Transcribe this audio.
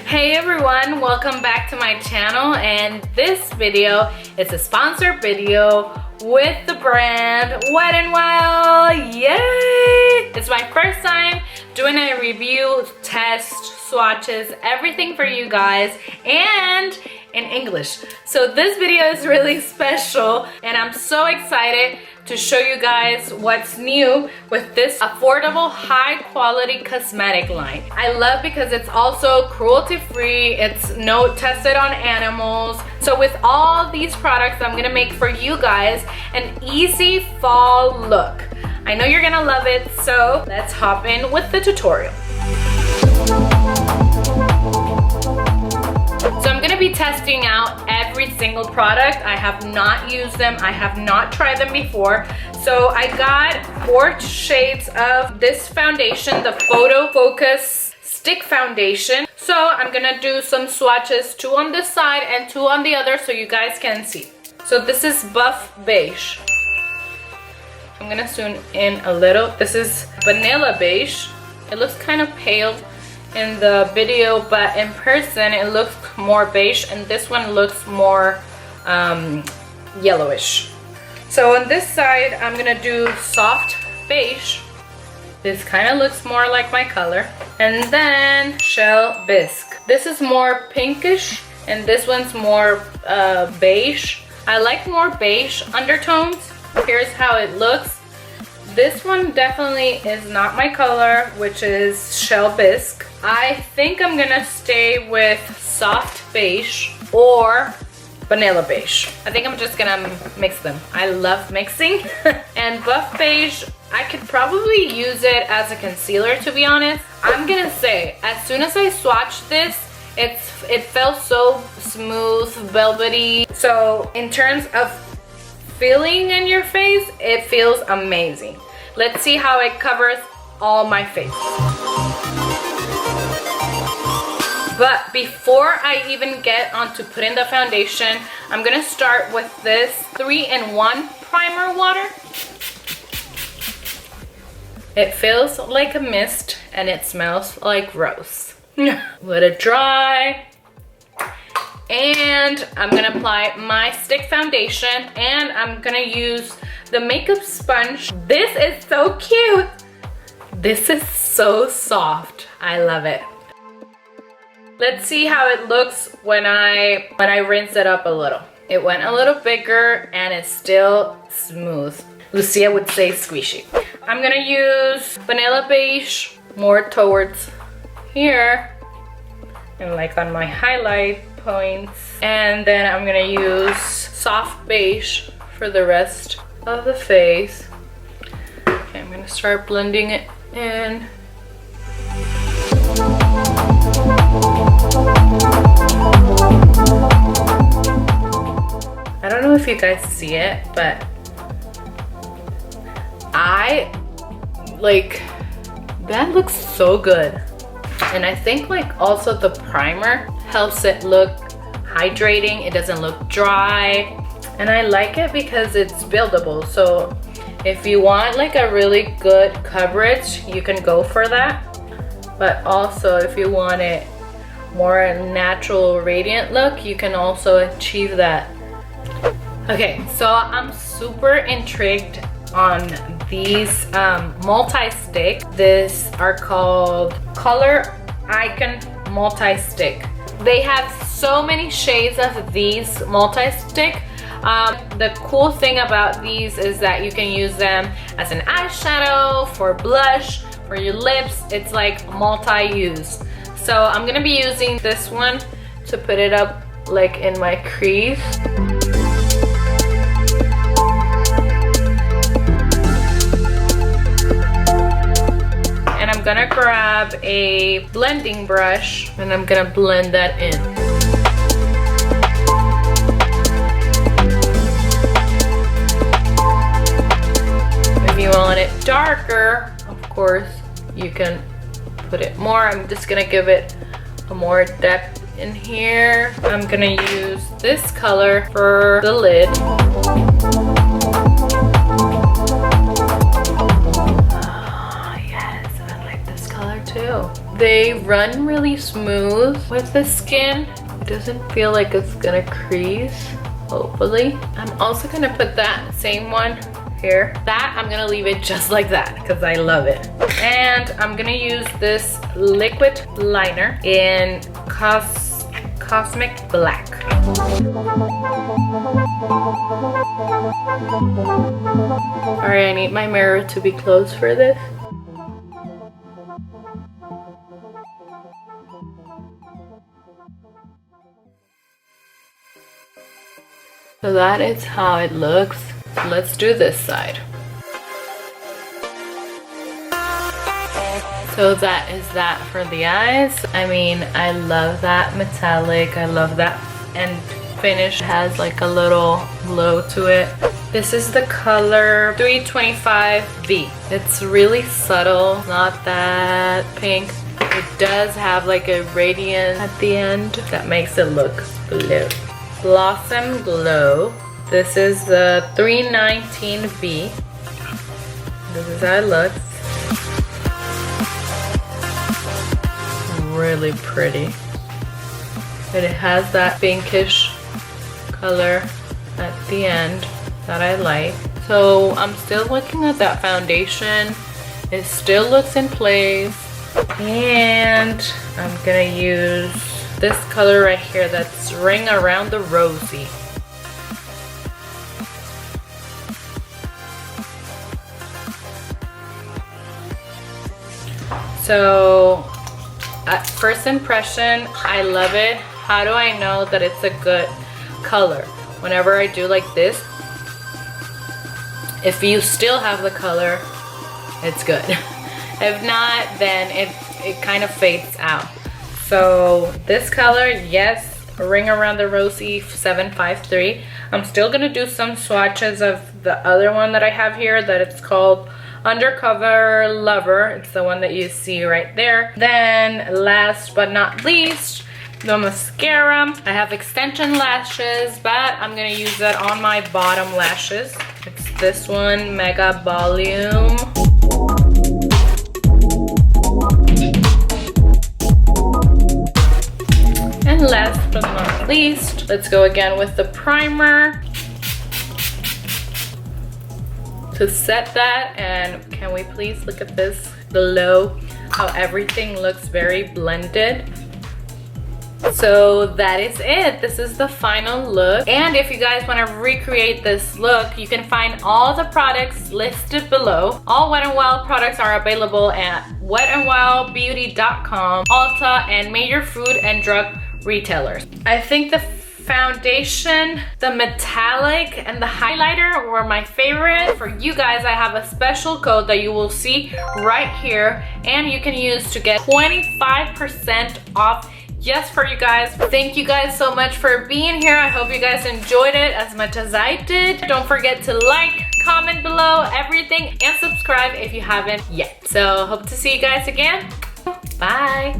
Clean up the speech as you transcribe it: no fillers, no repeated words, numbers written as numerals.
Hey everyone, welcome back to my channel, and this video is a sponsored video with the brand Wet n Wild. Yay! It's my first time doing a review, test, swatches, everything for you guys, and in English. So this video is really special and I'm so excited to show you guys what's new with this affordable, high quality cosmetic line. I love because it's also cruelty free, it's no tested on animals. So with all these products, I'm gonna make for you guys an easy fall look. I know you're gonna love it, so let's hop in with the tutorial. So I'm gonna be testing out every single product. I have not used them, I have not tried them before. So I got 4 shades of this foundation, the Photo Focus Stick Foundation. So I'm gonna do some swatches, 2 on this side and 2 on the other so you guys can see. So this is Buff Beige. I'm gonna zoom in a little. This is Vanilla Beige. It looks kind of pale in the video, but in person it looks more beige, and this one looks more yellowish. So on this side I'm gonna do Soft Beige. This kind of looks more like my color. And then Shell Bisque. This is more pinkish and this one's more beige. I like more beige undertones. Here's how it looks. This one definitely is not my color, which is Shell Bisque. I think I'm gonna stay with Soft Beige or Vanilla Beige. I think I'm just gonna mix them. I love mixing. And Buff Beige, I could probably use it as a concealer, to be honest. I'm gonna say, as soon as I swatched this, it felt so smooth, velvety. So in terms of feeling in your face, it feels amazing. Let's see how it covers all my face. But before I even get on to putting the foundation, I'm gonna start with this 3-in-1 primer water. It feels like a mist and it smells like rose. Let it dry. And I'm gonna apply my stick foundation, and I'm gonna use the makeup sponge. This is so cute. This is so soft. I love it. Let's see how it looks when I rinse it up a little. It went a little bigger and it's still smooth. Lucia would say squishy. I'm gonna use Vanilla Beige more towards here and like on my highlight points, and then I'm gonna use Soft Beige for the rest of the face. Okay, I'm gonna start blending it in. I don't know if you guys see it, but that looks so good. And I think like also the primer helps it look hydrating. It doesn't look dry. And I like it because it's buildable. So if you want like a really good coverage, you can go for that. But also if you want it more a natural radiant look, you can also achieve that. Okay, so I'm super intrigued on these multi-stick. These are called Color Icon Multi-Stick. They have so many shades of these multi-stick. The cool thing about these is that you can use them as an eyeshadow, for blush, for your lips. It's like multi-use. So I'm gonna be using this one to put it up like in my crease. And I'm gonna grab a blending brush and I'm gonna blend that in. If you want it darker, of course, you can put it more. I'm just gonna give it a more depth in here. I'm gonna use this color for the lid. Oh, yes, I like this color too. They run really smooth with the skin. It doesn't feel like it's gonna crease, hopefully. I'm also gonna put that same one here. That, I'm gonna leave it just like that because I love it. And I'm gonna use this liquid liner in Cosmic Black. Alright, I need my mirror to be close for this. So that is how it looks. Let's do this side. So that is that for the eyes. I mean, I love that metallic. I love that end finish. It has like a little glow to it. This is the color 325V. It's really subtle, not that pink. It does have like a radiance at the end that makes it look blue. Blossom Glow. This is the 319V. This is how it looks. Really pretty. And it has that pinkish color at the end that I like. So I'm still looking at that foundation. It still looks in place. And I'm gonna use this color right here that's Ring Around the Rosy. So at first impression, I love it. How do I know that it's a good color? Whenever I do like this, if you still have the color, it's good. If not, then it kind of fades out. So this color, yes, Ring Around the Rosy 753. I'm still gonna do some swatches of the other one that I have here that it's called Undercover Lover. It's the one that you see right there. Then last but not least, the mascara. I have extension lashes, but I'm gonna use that on my bottom lashes. It's this one, Mega Volume. And last but not least, let's go again with the primer to set that. And can we please look at this glow, how everything looks very blended. So that is it. This is the final look. And if you guys want to recreate this look, you can find all the products listed below. All Wet n Wild products are available at wetnwildbeauty.com, Ulta, and major food and drug retailers. I think the foundation, the metallic, and the highlighter were my favorite. For you guys, I have a special code that you will see right here, and you can use to get 25% off just for you guys. Thank you guys so much for being here. I hope you guys enjoyed it as much as I did. Don't forget to like, comment below, everything, and subscribe if you haven't yet. So hope to see you guys again. Bye.